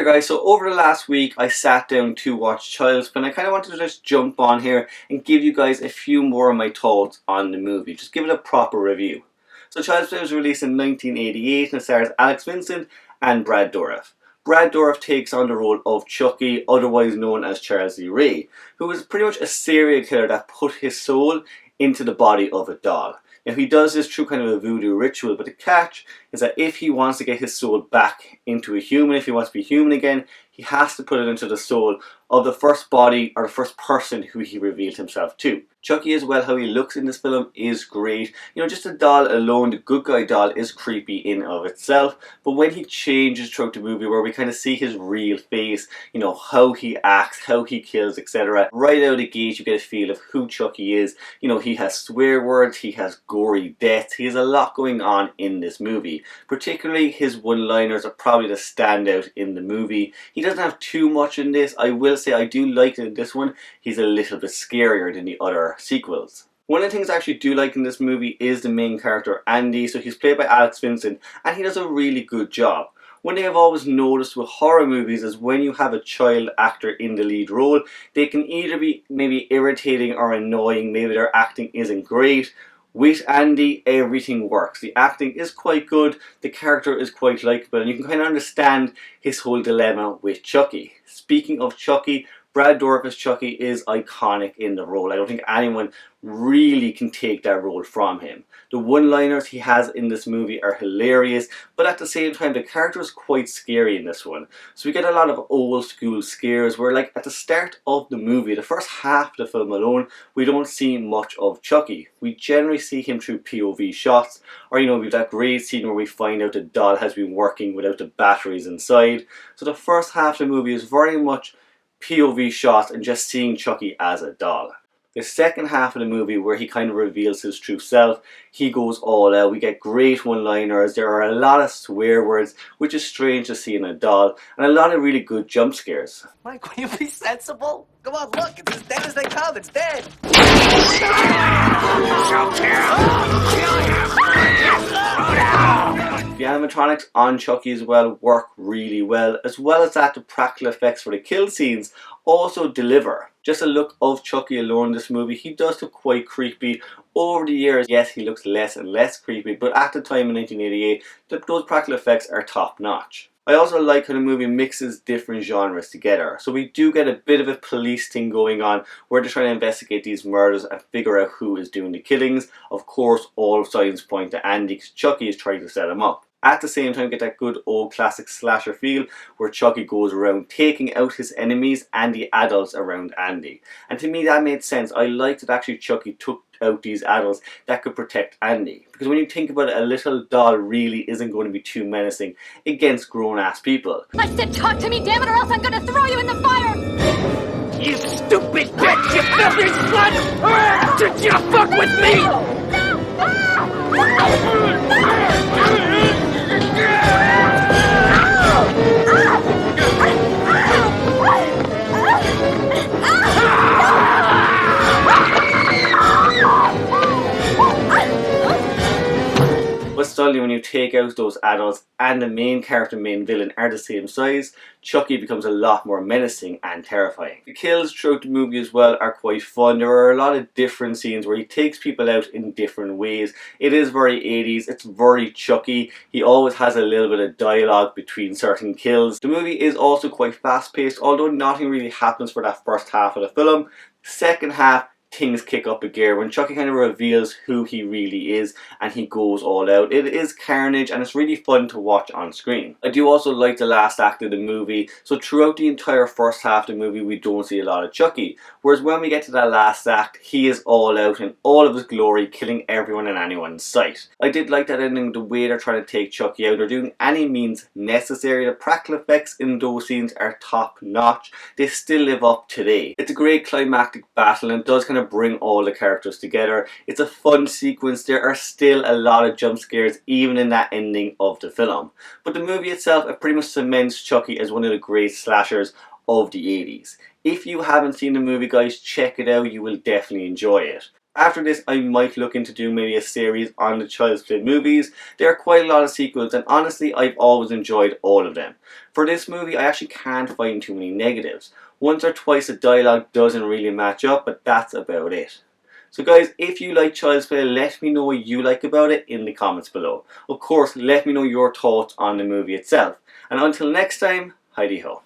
guys, so over the last week I sat down to watch Child's Play and I kind of wanted to just jump on here and give you guys a few more of my thoughts on the movie. Just give it a proper review. So Child's Play was released in 1988 and it stars Alex Vincent and Brad Dourif. Brad Dourif takes on the role of Chucky, otherwise known as Charles Lee Ray, who is pretty much a serial killer that put his soul into the body of a doll. Now he does this through kind of a voodoo ritual, but the catch is that if he wants to get his soul back into a human, if he wants to be human again, he has to put it into the soul of the first body or the first person who he revealed himself to. Chucky as well, how he looks in this film is great. You know, just the doll alone, the good guy doll, is creepy in of itself. But when he changes throughout the movie, where we kind of see his real face, you know, how he acts, how he kills, etc. Right out of the gate, you get a feel of who Chucky is. You know, he has swear words, he has gory deaths, he has a lot going on in this movie. Particularly his one-liners are probably the standout in the movie. He doesn't have too much in this. I will say I do like it in this one. He's a little bit scarier than the other sequels. One of the things I actually do like in this movie is the main character, Andy. So he's played by Alex Vincent and he does a really good job. One thing I've always noticed with horror movies is when you have a child actor in the lead role, they can either be maybe irritating or annoying, maybe their acting isn't great. With Andy, everything works. The acting is quite good, the character is quite likeable, and you can kind of understand his whole dilemma with Chucky. Speaking of Chucky, Brad Dourif's Chucky is iconic in the role. I don't think anyone really can take that role from him. The one-liners he has in this movie are hilarious, but at the same time the character is quite scary in this one. So we get a lot of old school scares where, like, at the start of the movie, the first half of the film alone, we don't see much of Chucky. We generally see him through POV shots, or, you know, we have that great scene where we find out the doll has been working without the batteries inside. So the first half of the movie is very much POV shots and just seeing Chucky as a doll. The second half of the movie, where he kind of reveals his true self, he goes all out. We get great one-liners, there are a lot of swear words, which is strange to see in a doll, and a lot of really good jump scares. Mike, will you be sensible? Come on, look, it's as dead as they come, it's dead! The animatronics on Chucky as well work really well as that the practical effects for the kill scenes also deliver. Just a look of Chucky alone in this movie, he does look quite creepy. Over the years, yes, he looks less and less creepy, but at the time in 1988, those practical effects are top notch. I also like how the movie mixes different genres together. So we do get a bit of a police thing going on where they're trying to investigate these murders and figure out who is doing the killings. Of course, all signs point to Andy because Chucky is trying to set him up. At the same time, get that good old classic slasher feel where Chucky goes around taking out his enemies and the adults around Andy. And to me that made sense. I liked that actually Chucky took out these adults that could protect Andy. Because when you think about it, a little doll really isn't going to be too menacing against grown-ass people. I said talk to me, damn it, or else I'm going to throw you in the fire! You stupid bitch! You filthy slut! Did you fuck with me? But suddenly when you take out those adults and the main character, main villain are the same size, Chucky becomes a lot more menacing and terrifying. The kills throughout the movie as well are quite fun. There are a lot of different scenes where he takes people out in different ways. It is very 80s, it's very Chucky. He always has a little bit of dialogue between certain kills. The movie is also quite fast paced, although nothing really happens for that first half of the film. Second half, things kick up a gear when Chucky kind of reveals who he really is and he goes all out. It is carnage and it's really fun to watch on screen. I do also like the last act of the movie. So throughout the entire first half of the movie we don't see a lot of Chucky. Whereas when we get to that last act, he is all out in all of his glory, killing everyone and anyone in sight. I did like that ending, the way they're trying to take Chucky out. They're doing any means necessary. The practical effects in those scenes are top notch. They still live up today. It's a great climactic battle and it does kind of bring all the characters together. It's a fun sequence. There are still a lot of jump scares even in that ending of the film. But the movie itself, it pretty much cements Chucky as one of the great slashers of the 80s. If you haven't seen the movie, guys, check it out. You will definitely enjoy it. After this, I might look into doing maybe a series on the Child's Play movies. There are quite a lot of sequels, and honestly, I've always enjoyed all of them. For this movie, I actually can't find too many negatives. Once or twice the dialogue doesn't really match up, but that's about it. So guys, if you like Child's Play, let me know what you like about it in the comments below. Of course, let me know your thoughts on the movie itself. And until next time, Heidi ho.